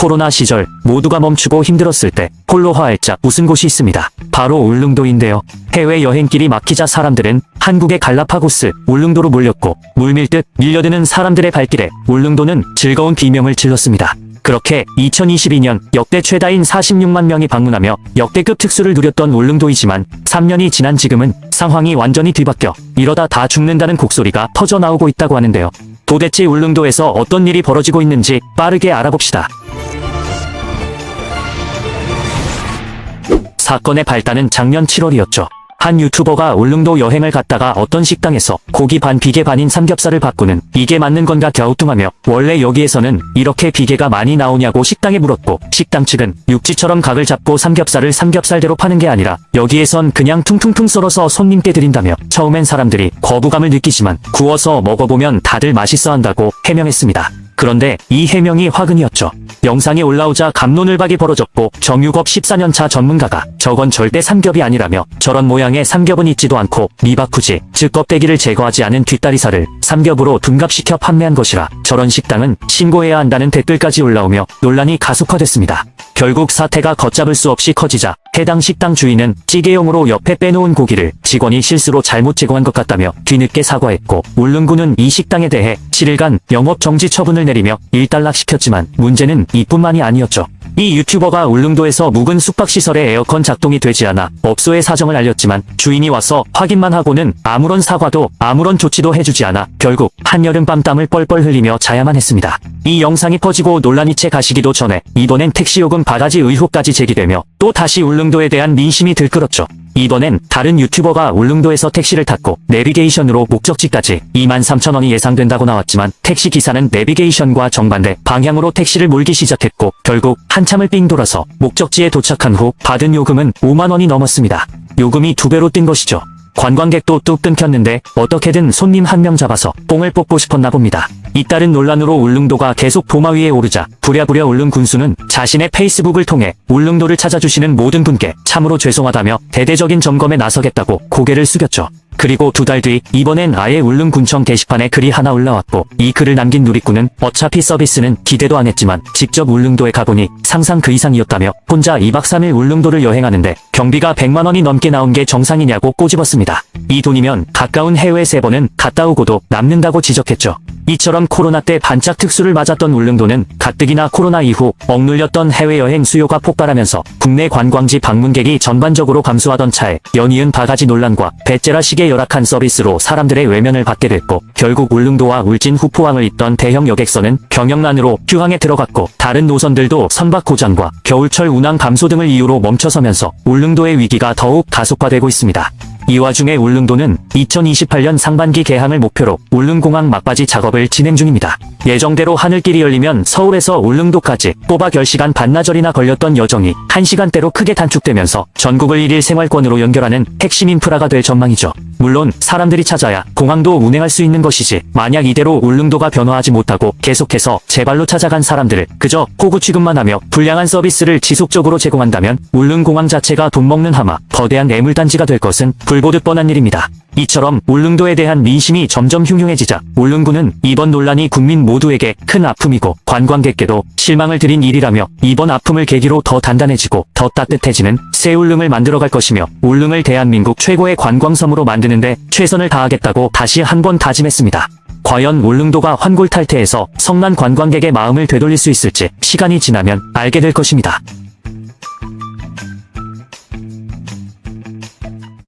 코로나 시절 모두가 멈추고 힘들었을 때 홀로 화활짝 웃은 곳이 있습니다. 바로 울릉도인데요. 해외 여행길이 막히자 사람들은 한국의 갈라파고스 울릉도로 몰렸고 물밀듯 밀려드는 사람들의 발길에 울릉도는 즐거운 비명을 질렀습니다. 그렇게 2022년 역대 최다인 46만 명이 방문하며 역대급 특수를 누렸던 울릉도이지만 3년이 지난 지금은 상황이 완전히 뒤바뀌어 이러다 다 죽는다는 곡소리가 터져나오고 있다고 하는데요. 도대체 울릉도에서 어떤 일이 벌어지고 있는지 빠르게 알아봅시다. 사건의 발단은 작년 7월이었죠. 한 유튜버가 울릉도 여행을 갔다가 어떤 식당에서 고기 반 비계 반인 삼겹살을 바꾸는 이게 맞는 건가 갸우뚱하며 원래 여기에서는 이렇게 비계가 많이 나오냐고 식당에 물었고 식당 측은 육지처럼 각을 잡고 삼겹살을 삼겹살대로 파는 게 아니라 여기에선 그냥 퉁퉁퉁 썰어서 손님께 드린다며 처음엔 사람들이 거부감을 느끼지만 구워서 먹어보면 다들 맛있어 한다고 해명했습니다. 그런데 이 해명이 화근이었죠. 영상이 올라오자 갑론을박이 벌어졌고 정육업 14년차 전문가가 저건 절대 삼겹이 아니라며 저런 모양의 삼겹은 있지도 않고 미바쿠지 즉 껍데기를 제거하지 않은 뒷다리살을 삼겹으로 둔갑시켜 판매한 것이라 저런 식당은 신고해야 한다는 댓글까지 올라오며 논란이 가속화됐습니다. 결국 사태가 걷잡을 수 없이 커지자 해당 식당 주인은 찌개용으로 옆에 빼놓은 고기를 직원이 실수로 잘못 제공한 것 같다며 뒤늦게 사과했고 울릉구는 이 식당에 대해 7일간 영업 정지 처분을 내리며 일단락시켰지만 문제는 이뿐만이 아니었죠. 이 유튜버가 울릉도에서 묵은 숙박시설에 에어컨 작동이 되지 않아 업소에 사정을 알렸지만 주인이 와서 확인만 하고는 아무런 사과도 아무런 조치도 해주지 않아 결국 한여름밤 땀을 뻘뻘 흘리며 자야만 했습니다. 이 영상이 퍼지고 논란이 채 가시기도 전에 이번엔 택시요금 바가지 의혹까지 제기되며 또 다시 울릉도에 대한 민심이 들끓었죠. 이번엔 다른 유튜버가 울릉도에서 택시를 탔고 내비게이션으로 목적지까지 23,000원이 예상된다고 나왔지만 택시기사는 내비게이션과 정반대 방향으로 택시를 몰기 시작했고 결국 한참을 삥 돌아서 목적지에 도착한 후 받은 요금은 5만원이 넘었습니다. 요금이 2배로 뛴 것이죠. 관광객도 뚝 끊겼는데 어떻게든 손님 한 명 잡아서 뽕을 뽑고 싶었나 봅니다. 잇따른 논란으로 울릉도가 계속 도마 위에 오르자 부랴부랴 울릉 군수는 자신의 페이스북을 통해 울릉도를 찾아주시는 모든 분께 참으로 죄송하다며 대대적인 점검에 나서겠다고 고개를 숙였죠. 그리고 2달 뒤 이번엔 아예 울릉군청 게시판에 글이 하나 올라왔고 이 글을 남긴 누리꾼은 어차피 서비스는 기대도 안 했지만 직접 울릉도에 가보니 상상 그 이상이었다며 혼자 2박 3일 울릉도를 여행하는데 경비가 100만원이 넘게 나온 게 정상이냐고 꼬집었습니다. 이 돈이면 가까운 해외 3번은 갔다 오고도 남는다고 지적했죠. 이처럼 코로나 때 반짝 특수를 맞았던 울릉도는 가뜩이나 코로나 이후 억눌렸던 해외여행 수요가 폭발하면서 국내 관광지 방문객이 전반적으로 감소하던 차에 연이은 바가지 논란과 배째라식의 열악한 서비스로 사람들의 외면을 받게 됐고 결국 울릉도와 울진 후포항을 잇던 대형 여객선은 경영난으로 휴항에 들어갔고 다른 노선들도 선박 고장과 겨울철 운항 감소 등을 이유로 멈춰서면서 울릉도의 위기가 더욱 가속화되고 있습니다. 이 와중에 울릉도는 2028년 상반기 개항을 목표로 울릉공항 막바지 작업을 진행 중입니다. 예정대로 하늘길이 열리면 서울에서 울릉도까지 꼬박 10시간 반나절이나 걸렸던 여정이 1시간대로 크게 단축되면서 전국을 1일 생활권으로 연결하는 핵심 인프라가 될 전망이죠. 물론 사람들이 찾아야 공항도 운행할 수 있는 것이지 만약 이대로 울릉도가 변화하지 못하고 계속해서 제발로 찾아간 사람들을 그저 호구 취급만 하며 불량한 서비스를 지속적으로 제공한다면 울릉공항 자체가 돈 먹는 하마 거대한 애물단지가 될 것은 불보듯 뻔한 일입니다. 이처럼 울릉도에 대한 민심이 점점 흉흉해지자 울릉구는 이번 논란이 국민 모두에게 큰 아픔이고 관광객께도 실망을 드린 일이라며 이번 아픔을 계기로 더 단단해지고 더 따뜻해지는 새 울릉을 만들어갈 것이며 울릉을 대한민국 최고의 관광섬으로 만드는데 최선을 다하겠다고 다시 한번 다짐했습니다. 과연 울릉도가 환골탈태에서 성난 관광객의 마음을 되돌릴 수 있을지 시간이 지나면 알게 될 것입니다.